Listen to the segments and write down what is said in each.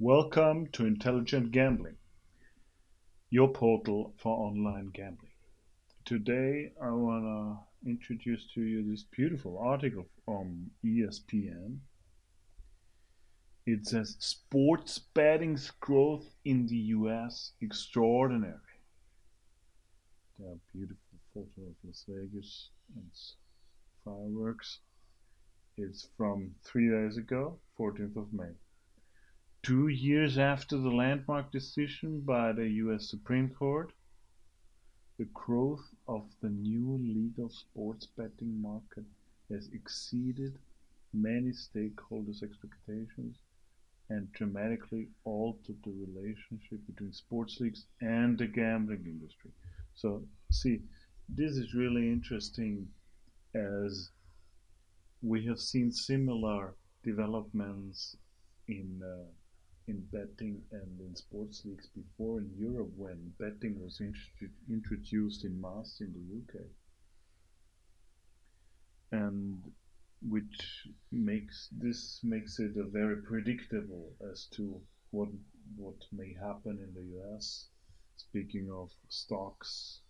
Welcome to Intelligent Gambling, your portal for online gambling. Today, I want to introduce to you this beautiful article from ESPN. It says sports betting's growth in the US extraordinary. There are beautiful photos of Las Vegas and fireworks. It's from 3 days ago, 14th of May. 2 years after the landmark decision by the US Supreme Court, the growth of the new legal sports betting market has exceeded many stakeholders' expectations and dramatically altered the relationship between sports leagues and the gambling industry. So, see, this is really interesting as we have seen similar developments in in betting and in sports leagues before in Europe when betting was introduced in mass in the UK, and which makes it a very predictable as to what what may happen in the US. Speaking of stocks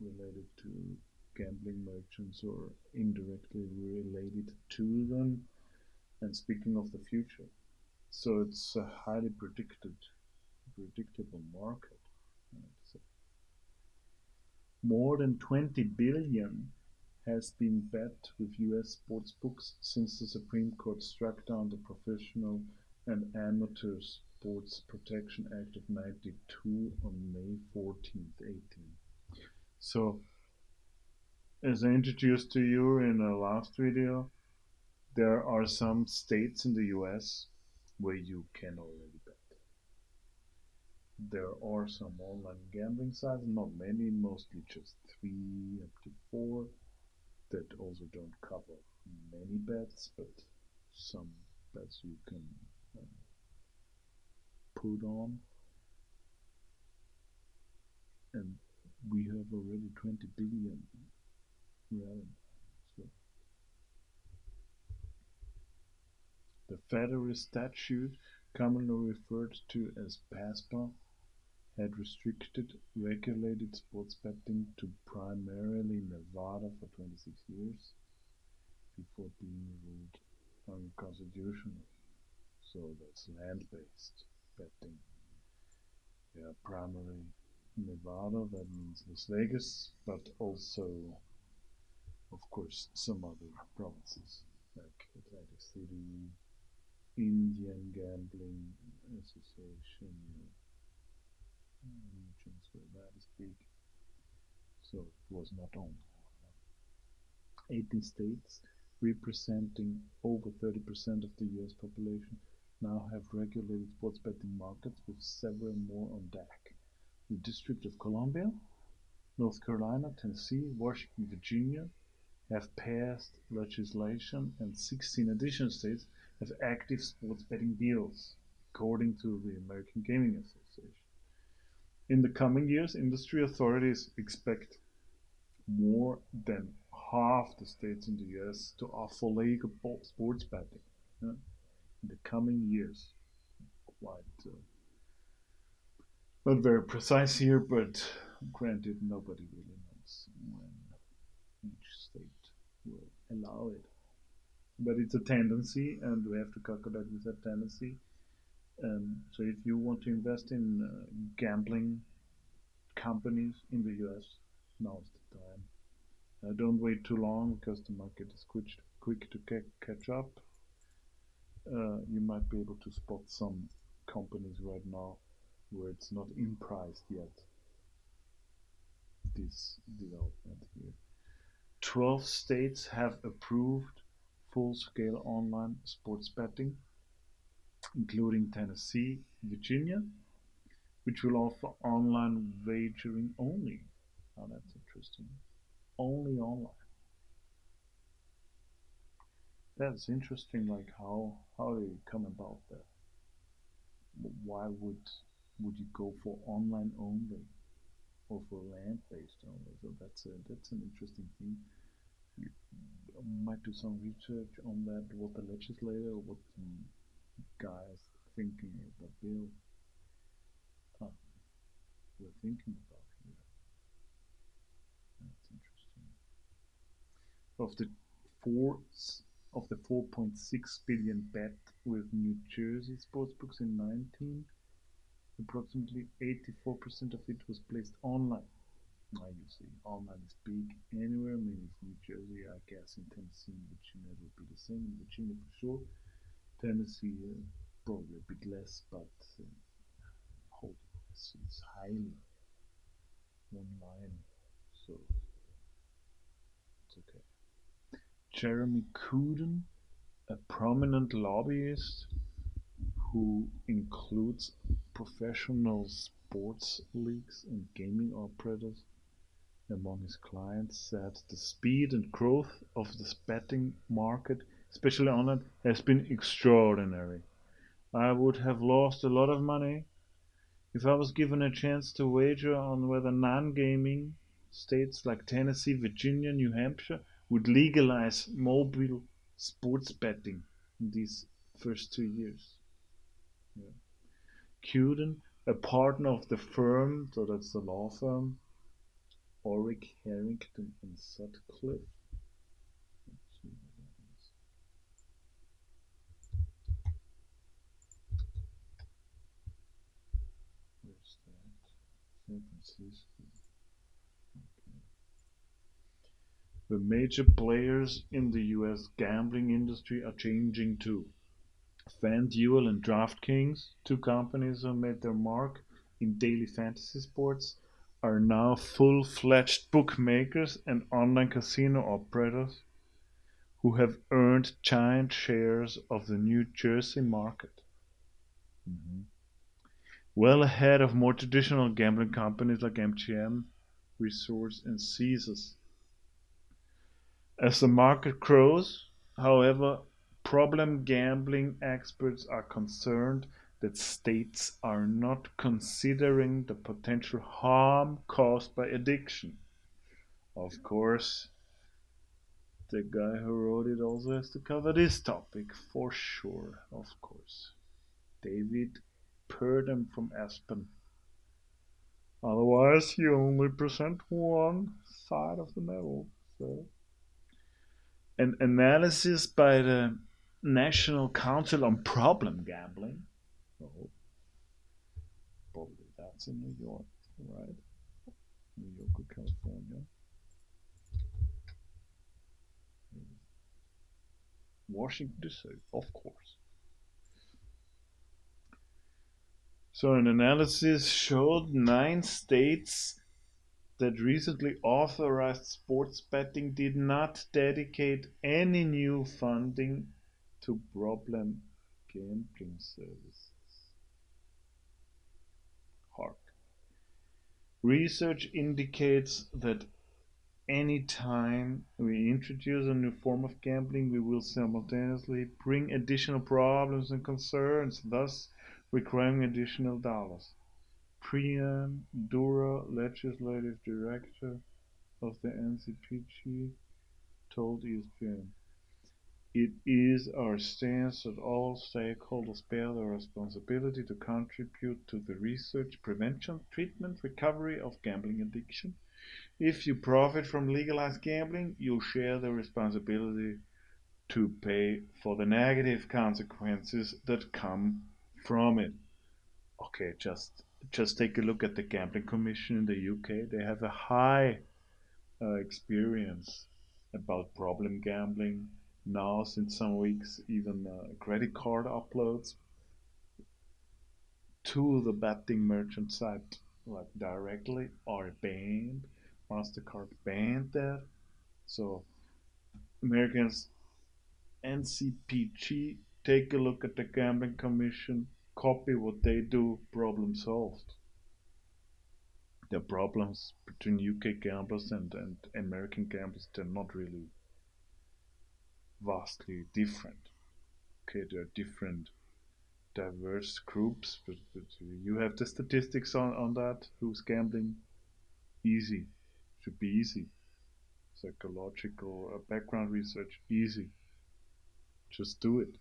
related to gambling merchants or indirectly related to them, and speaking of the future. So it's a highly predictable market. More than 20 billion has been bet with US sportsbooks since the Supreme Court struck down the Professional and Amateur Sports Protection Act of 92 on May 14th, 18. So, as I introduced to you in the last video, there are some states in the US where you can already bet. There are some online gambling sites, not many, mostly just 3 up to 4, that also don't cover many bets, but some bets you can uh, put on. And we have already 20 billion revenue. So the federal statute, commonly referred to as PASPA, had restricted regulated sports betting to primarily Nevada for 26 years before being ruled unconstitutional. So that's land-based betting. Yeah, primarily Nevada, that means Las Vegas, but also, of course, some other provinces like Atlantic City, Indian Gambling Association, regions where that is big. So it was not only 18 states, representing over 30% of the US population, now have regulated sports betting markets, with several more on deck. The District of Columbia, North Carolina, Tennessee, Washington, Virginia have passed legislation, and 16 additional states have active sports betting deals, according to the American Gaming Association. In the coming years, industry authorities expect more than half the states in the US to offer legal sports betting, in the coming years. Quite not very precise here, but granted, nobody really knows when each state will allow it. But it's a tendency, and we have to calculate with that tendency. So if you want to invest in gambling companies in the US, now's the time. Don't wait too long because the market is quick to catch up. You might be able to spot some companies right now where it's not in price yet. This development here. 12 states have approved full-scale online sports betting, including Tennessee, Virginia, which will offer online wagering only. Oh, that's interesting. Only online. That's interesting, like how they come about that. Why would you go for online only or for land-based only? So that's an interesting thing. You might do some research on that, what the legislator, what the guys thinking about Bill uh, we're thinking about here. That's interesting. Of the four of the 4.6 billion bet with New Jersey sportsbooks in 19, approximately 84% of it was placed online. Now you see, online is big anywhere. I mean, it's New Jersey, I guess in Tennessee and Virginia it will be the same. In Virginia for sure. Tennessee probably a bit less, but whole it's highly online, so it's okay. Jeremy Cooden, a prominent lobbyist who includes professional sports leagues and gaming operators among his clients, said the speed and growth of the betting market, especially online, has been extraordinary. I would have lost a lot of money if I was given a chance to wager on whether non-gaming states like Tennessee, Virginia, New Hampshire would legalize mobile sports betting in these first 2 years. Yeah. Cuden, a partner of the firm, so that's the law firm, Orrick, Harrington and Sutcliffe. Let's see what that is. Where's that? San Francisco. Okay. The major players in the US gambling industry are changing too. FanDuel and DraftKings, two companies who made their mark in daily fantasy sports, are now full-fledged bookmakers and online casino operators who have earned giant shares of the New Jersey market. Mhm. Well ahead of more traditional gambling companies like MGM, Resorts, and Caesars. As the market grows, however, problem gambling experts are concerned that states are not considering the potential harm caused by addiction. Of course, the guy who wrote it also has to cover this topic for sure, of course. David Purdom from Aspen. Otherwise, you only present one side of the medal. So, an analysis by the National Council on Problem Gambling. Oh, probably that's in New York, right? New York or California. Washington D.C., of course. So, an analysis showed 9 states that recently authorized sports betting did not dedicate any new funding to problem gambling services. Hark. Research indicates that any time we introduce a new form of gambling, we will simultaneously bring additional problems and concerns, thus requiring additional dollars. Priyan Dura, legislative director of the NCPG, told ESPN. It is our stance that all stakeholders bear the responsibility to contribute to the research, prevention, treatment, recovery of gambling addiction. If you profit from legalized gambling, you share the responsibility to pay for the negative consequences that come from it. Okay, just take a look at the Gambling Commission in the UK. They have a high experience about problem gambling. Now, since some weeks, even credit card uploads to the betting merchant site, like directly, are banned. MasterCard banned that. So, Americans, NCPG, take a look at the Gambling Commission, copy what they do, problem solved. The problems between UK gamblers and American gamblers, they're not really vastly different. Okay, there are different diverse groups, but you have the statistics on that. Who's gambling? Easy. Should be easy. Psychological background research, easy. Just do it.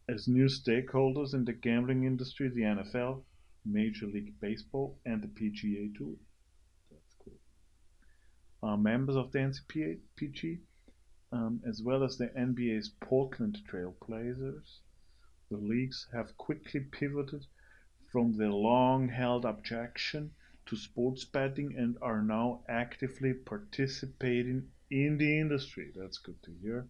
As new stakeholders in the gambling industry, the NFL, Major League Baseball, and the PGA Tour, that's cool, are members of the NCPG, as well as the NBA's Portland Trail Blazers. The leagues have quickly pivoted from their long-held objection to sports betting and are now actively participating in the industry. That's good to hear.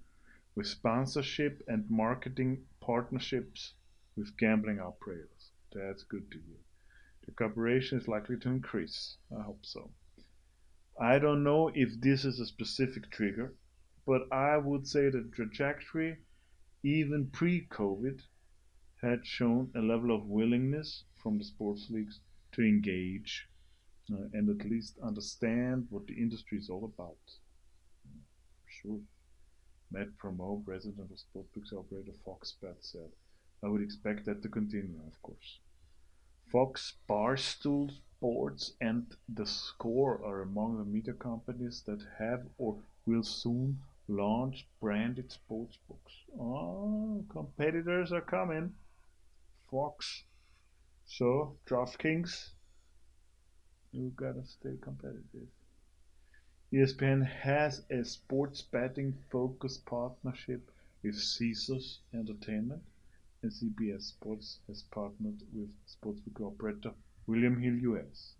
With sponsorship and marketing partnerships with gambling operators. That's good to hear. The cooperation is likely to increase. I hope so. I don't know if this is a specific trigger, but I would say the trajectory, even pre COVID, had shown a level of willingness from the sports leagues to engage and at least understand what the industry is all about. For sure. Matt Promo, president of sportsbooks operator Fox Bet, said, I would expect that to continue, of course. Fox, Barstool Sports, and The Score are among the media companies that have or will soon launch branded sportsbooks. Oh, competitors are coming. Fox. So, DraftKings, you gotta stay competitive. ESPN has a sports betting focused partnership with Caesars Entertainment, and CBS Sports has partnered with sportsbook operator William Hill US.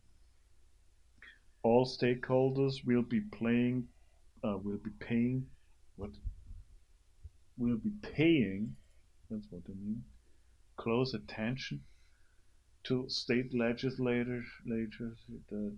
All stakeholders will be paying what will be paying. That's what I mean. Close attention to state legislators that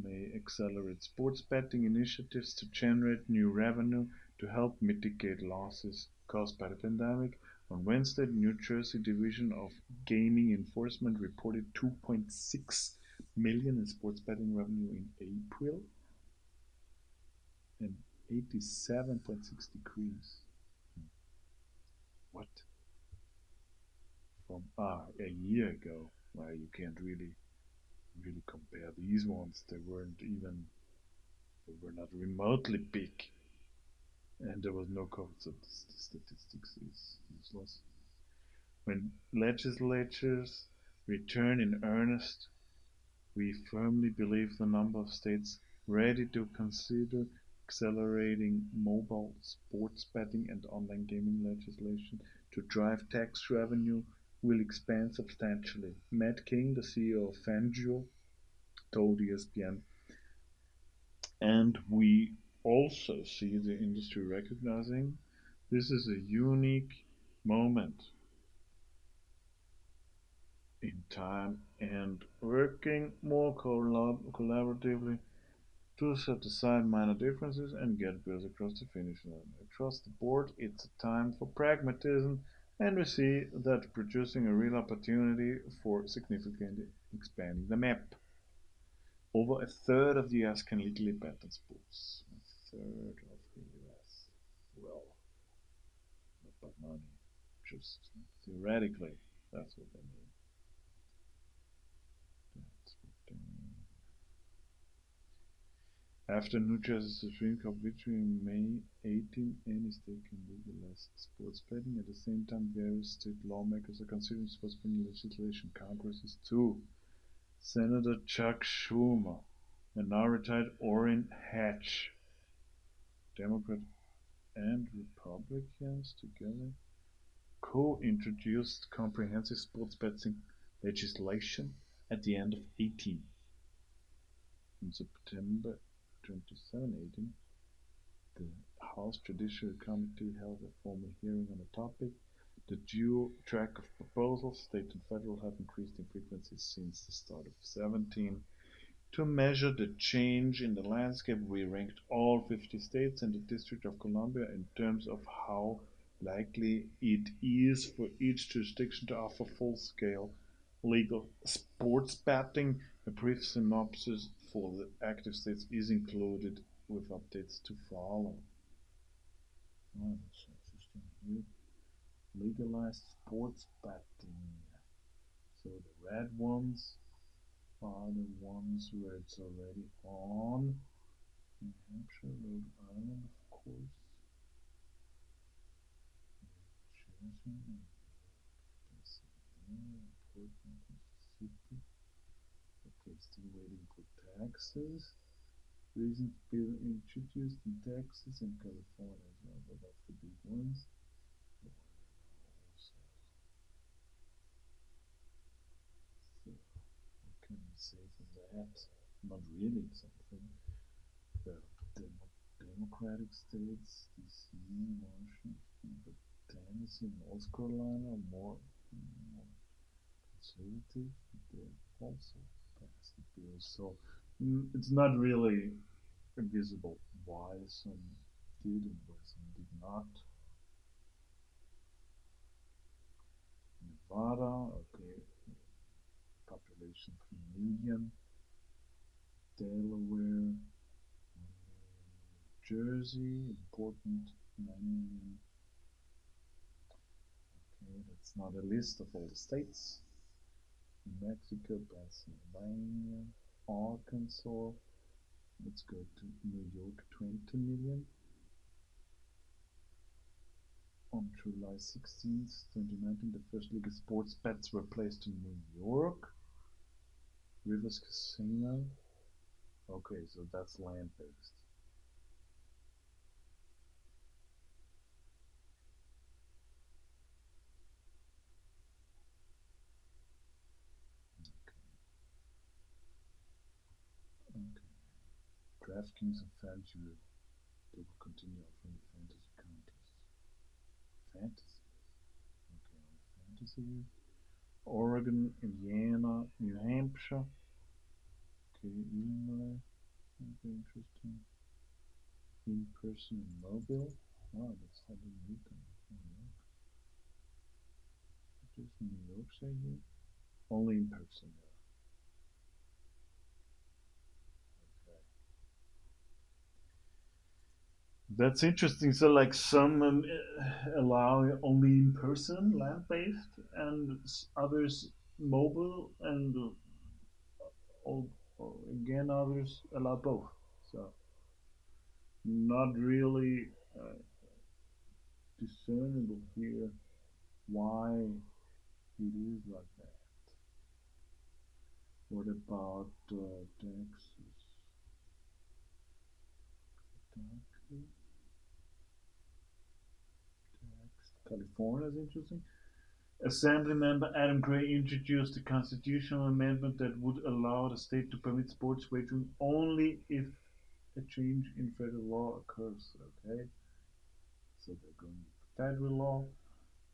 may accelerate sports betting initiatives to generate new revenue to help mitigate losses caused by the pandemic. On Wednesday, the New Jersey Division of Gaming Enforcement reported 2.6 million in sports betting revenue in April and 87.6 decrease. What? From a year ago. Well, you can't really compare these ones. They were not remotely big, and there was no COVID, so the statistics is useless. When legislatures return in earnest, we firmly believe the number of states ready to consider accelerating mobile sports betting and online gaming legislation to drive tax revenue will expand substantially. Matt King, the CEO of FanDuel, told ESPN, and we also see the industry recognizing this is a unique moment in time and working more collaboratively to set aside minor differences and get bills across the finish line. Across the board, it's a time for pragmatism, and we see that producing a real opportunity for significantly expanding the map. Over a third of the US can legally bet on sports. A third of the US. Well, not bad money. Just theoretically, that's what they mean. That's what they mean. After New Jersey's Supreme Court victory in May 18, any state can legalize sports betting. At the same time, various state lawmakers are considering sports betting legislation. Congress is too. Senator Chuck Schumer and now retired Orrin Hatch, Democrat and Republicans together, co-introduced comprehensive sports betting legislation at the end of 18. In September 27, 18, the House Judiciary Committee held a formal hearing on the topic. The dual track of proposals, state and federal, have increased in frequency since the start of 17. To measure the change in the landscape, we ranked all 50 states and the District of Columbia in terms of how likely it is for each jurisdiction to offer full-scale legal sports betting. A brief synopsis for the active states is included with updates to follow. Oh, that's interesting here. Legalized sports betting. So the red ones are the ones where it's already on. New Hampshire, Rhode Island, of course. New Jersey. Still waiting for taxes. Recent bill introduced in Texas and California as well, but that's the big ones. So, what can we say from that? Not really something. The Democratic states, DC, Washington, but Tennessee and North Carolina are more conservative. They also passed the bill, so it's not really visible why some did and why some did not. Nevada, okay, population 3 million. Delaware, Jersey, important 9 million. Okay, that's not a list of all the states. New Mexico, Pennsylvania, Arkansas. Let's go to New York, 20 million. On July 16th, 2019, the first legal sports bets were placed in New York. Rivers Casino. Okay, so that's land based. Okay. DraftKings and FanDuel, they will continue offering fantasy contests. Fantasy. Okay, fantasy. Oregon, Indiana, New Hampshire. Okay, Illinois. Okay, interesting. In person in Mobile. Oh, that's not in Newton. New York. What does New York say here? Only in person, yeah. Okay. That's interesting. So, like, some allow only in person, land based, and others mobile, and all, again, others allow both. So, not really discernible here why it is like that. What about Texas? Texas? California is interesting. Assembly member Adam Gray introduced a constitutional amendment that would allow the state to permit sports wagering only if a change in federal law occurs. Okay, so they're going with federal law.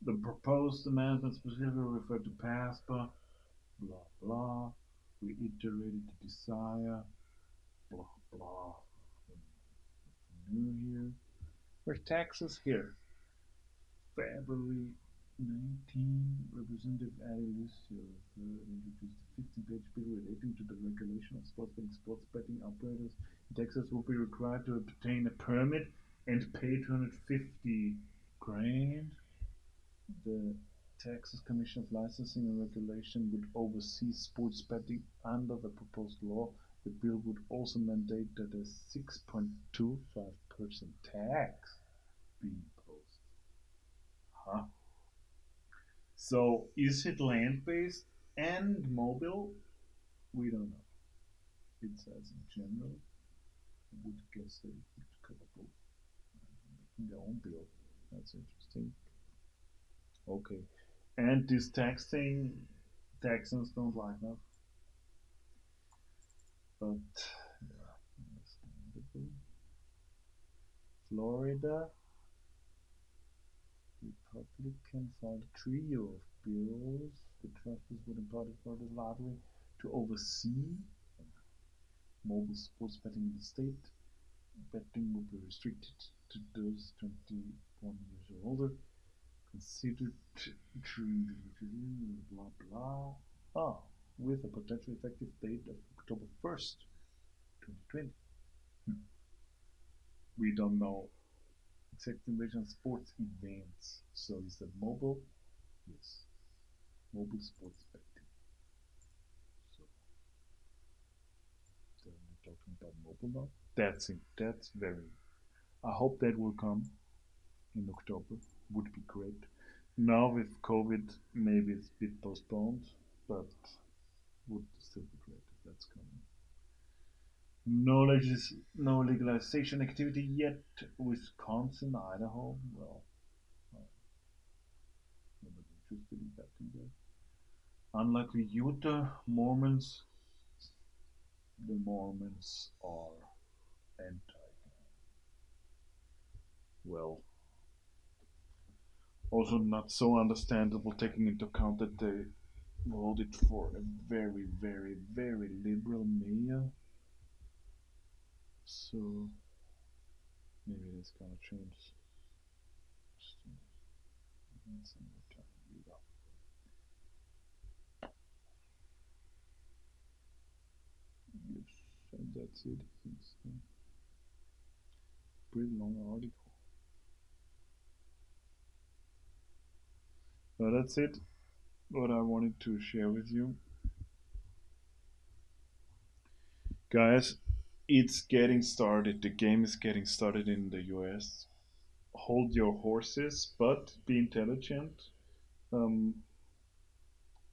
The proposed amendment specifically referred to PASPA, blah blah, reiterated the desire, blah blah. New here. Where's Texas? Here. February 19, Representative Addie Lucio introduced a 15-page bill relating to the regulation of sports betting. Sports betting operators in Texas will be required to obtain a permit and pay 250 grand. The Texas Commission of Licensing and Regulation would oversee sports betting under the proposed law. The bill would also mandate that a 6.25% tax be imposed. Huh? So is it land based and mobile? We don't know. It says in general. I would guess that it would cover both in their own bill. That's interesting. Okay. And this tax thing, Texans don't like that. But yeah, understandable. Florida, Republican filed a trio of bills. The trustees would empower the Florida lottery to oversee mobile sports betting in the state. Betting will be restricted to those 21 years or older. Considered during the blah blah. Ah, with a potential effective date of October 1st, 2020. Hmm. We don't know exact information on sports events. So is that mobile? Yes. Mobile sports betting. So then we're talking about mobile now. That's it. That's very. I hope that will come in October. Would be great. Now with COVID, maybe it's a bit postponed, but would still be great. that's coming. No legalization activity yet. Wisconsin, Idaho. Well, nobody interested in that either. Unlike Utah, the Mormons are anti. Well, also not so understandable taking into account that they voted for a very, very, very liberal mayor. So maybe that's gonna change. Some more time. Yes, and that's it. It's a pretty long article. But that's it. What I wanted to share with you, guys. It's getting started. The game is getting started in the US. Hold your horses, but be intelligent. Um,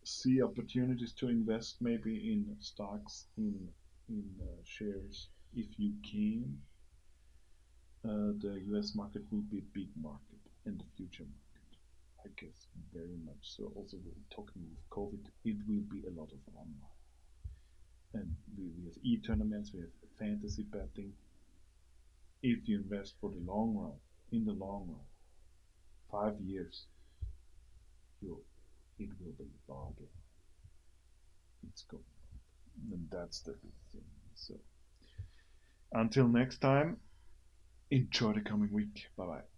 see opportunities to invest maybe in stocks, in shares if you can. The US market will be a big market and the future market. I guess very much so. Also, we're talking with COVID, it will be a lot of online. And we have e-tournaments, we have fantasy betting. If you invest for the long run, in the long run, 5 years, you it will be a bargain. It's going up, and that's the big thing. So until next time, enjoy the coming week. Bye bye.